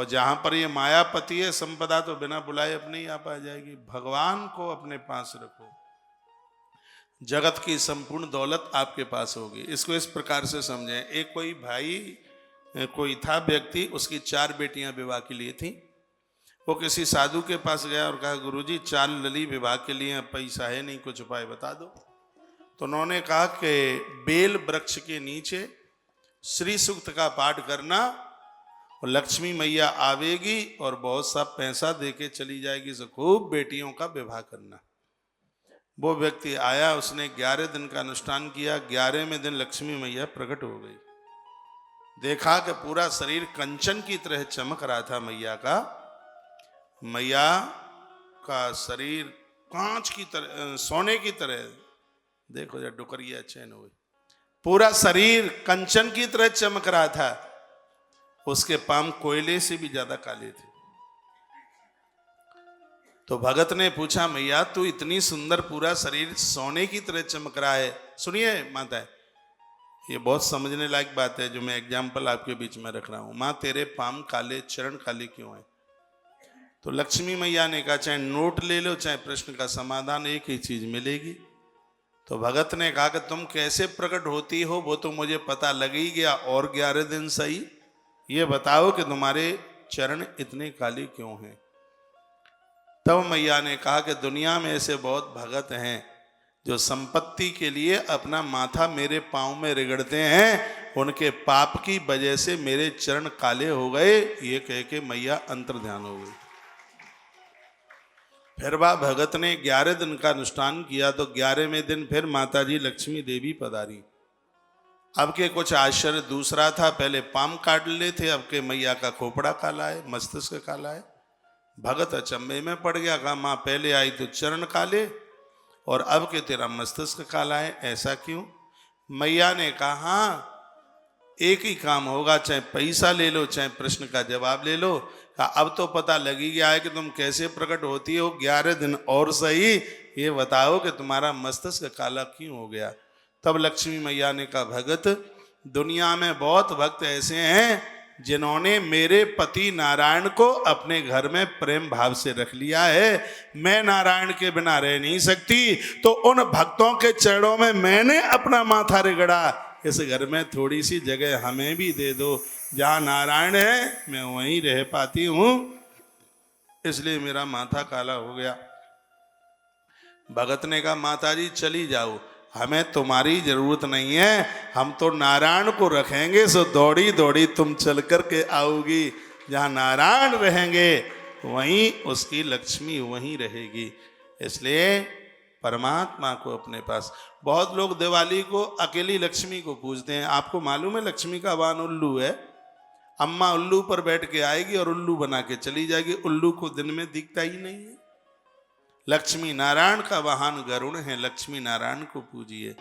और जहां पर ये मायापति है, संपदा तो बिना बुलाए अपने ही आप आ जाएगी। भगवान को अपने पास रखो, जगत की संपूर्ण दौलत आपके पास होगी। इसको इस प्रकार से समझें। एक कोई भाई, कोई था व्यक्ति, उसकी 4 बेटियां विवाह के लिए थी। वो किसी साधु के पास गया और कहा, गुरुजी 4 लली विवाह के लिए पैसा है नहीं, कुछ उपाय बता दो। तो उन्होंने कहा कि बेल वृक्ष के नीचे श्री सूक्त का पाठ करना, और लक्ष्मी मैया आवेगी और बहुत सा पैसा देके चली जाएगी, से खूब बेटियों का विवाह करना। वो व्यक्ति आया, उसने 11 दिन का अनुष्ठान किया। 11वें दिन लक्ष्मी मैया प्रकट हो गई। देखा कि पूरा शरीर कंचन की तरह चमक रहा था मैया का। मैया का शरीर कांच की तरह, सोने की तरह, देखो जरा डुकरिया चैन हुई, पूरा शरीर कंचन की तरह चमक रहा था। उसके पांव कोयले से भी ज्यादा काले थे। तो भगत ने पूछा, मैया तू इतनी सुंदर, पूरा शरीर सोने की तरह चमक रहा है। सुनिए माता, ये बहुत समझने लायक बात है जो मैं एग्जाम्पल आपके बीच में रख रहा हूं। माँ तेरे पांव काले, चरण काले क्यों है? तो लक्ष्मी मैया ने कहा, चाहे नोट ले लो, चाहे प्रश्न का समाधान, एक ही चीज मिलेगी। तो भगत ने कहा कि तुम कैसे प्रकट होती हो वो तो मुझे पता लग ही गया, और 11 दिन सही, ये बताओ कि तुम्हारे चरण इतने काले क्यों हैं? तब मैया ने कहा कि दुनिया में ऐसे बहुत भगत हैं जो संपत्ति के लिए अपना माथा मेरे पांव में रगड़ते हैं, उनके पाप की वजह से मेरे चरण काले हो गए। ये कह के मैया अंतर्ध्यान हो गई। फिर वह भगत ने 11 दिन का अनुष्ठान किया। तो 11वें दिन फिर माताजी लक्ष्मी देवी पधारी। अब के कुछ आश्चर्य दूसरा था, पहले पाम काट ले थे, अब के मैया का खोपड़ा काला है, मस्तिष्क काला है। भगत अचंभे में पड़ गया, कहा माँ पहले आई तो चरण काले और अब के तेरा मस्तिष्क काला है, ऐसा क्यों? मैया ने कहा, हाँ एक ही काम होगा, चाहे पैसा ले लो, चाहे प्रश्न का जवाब ले लो। कहा अब तो पता लग ही गया है कि तुम कैसे प्रकट होती हो, 11 दिन और सही, ये बताओ कि तुम्हारा मस्तिष्क काला क्यों हो गया? तब लक्ष्मी मैया ने कहा, भगत दुनिया में बहुत भक्त ऐसे हैं जिन्होंने मेरे पति नारायण को अपने घर में प्रेम भाव से रख लिया है। मैं नारायण के बिना रह नहीं सकती, तो उन भक्तों के चरणों में मैंने अपना माथा रगड़ा। इस घर में थोड़ी सी जगह हमें भी दे दो, जहाँ नारायण है मैं वहीं रह पाती हूँ, इसलिए मेरा माथा काला हो गया। भगत ने कहा, माताजी चली जाओ, हमें तुम्हारी जरूरत नहीं है, हम तो नारायण को रखेंगे, सो दौड़ी दौड़ी तुम चल कर के आओगी। जहाँ नारायण रहेंगे वहीं उसकी लक्ष्मी वहीं रहेगी। इसलिए परमात्मा को अपने पास, बहुत लोग दिवाली को अकेली लक्ष्मी को पूजते हैं। आपको मालूम है लक्ष्मी का वाहन उल्लू है। अम्मा उल्लू पर बैठ के आएगी और उल्लू बना के चली जाएगी, उल्लू को दिन में दिखता ही नहीं है। लक्ष्मी नारायण का वाहन गरुड़ है, लक्ष्मी नारायण को पूजिए।